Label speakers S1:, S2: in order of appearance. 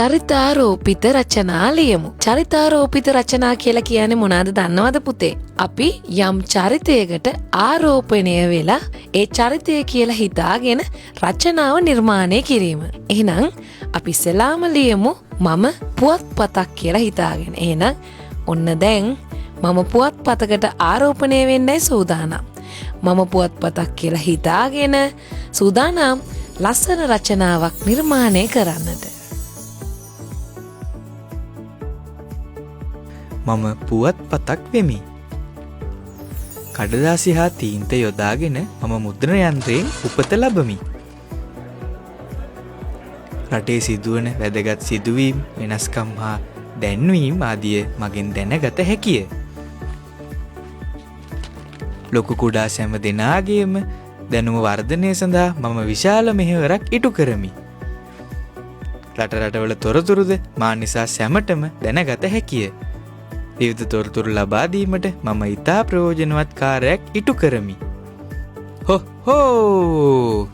S1: චරිතාරෝපිත රචනා ලියමු. චරිතාරෝපිත රචනා කියලා කියන්නේ මොනවද දන්නවද පුතේ? අපි යම් චරිතයකට ආරෝපණය වෙලා ඒ චරිතය කියලා හිතාගෙන රචනාව නිර්මාණය කිරීම. එහෙනම් අපි ඉස්සෙල්ලාම ලියමු මම පුවත්පතක් කියලා හිතාගෙන. එහෙනම් ඔන්න දැන් මම පුවත්පතකට ආරෝපණය වෙන්නයි සූදානම්. මම පුවත්පතක් කියලා හිතාගෙන සූදානම් ලස්සන රචනාවක් නිර්මාණය කරන්නට.
S2: මම පුවත්පතක් වෙමි. කඩදාසි හා තීන්ත යොදාගෙන මම මුද්‍රණ යන්ත්‍රයෙන් උපත ලබමි. රටේ සිදුවන වැදගත් සිදුවීම්, වෙනස්කම් හා දැන්වීම් ආදිය මගෙන් දැනගත හැකිය. ලොකු කුඩා සෑම දෙනාගේම දැනුම වර්ධනය සඳහා මම විශාල මෙහෙවරක් ඉටු කරමි. රට රටවල තොරතුරුද මා නිසා සැමටම දැනගත හැකිය. විවිධ තොරතුරු ලබා දීමට මම ඉතා ප්‍රයෝජනවත් කාර්යයක් ඉටු කරමි. හෝ හෝ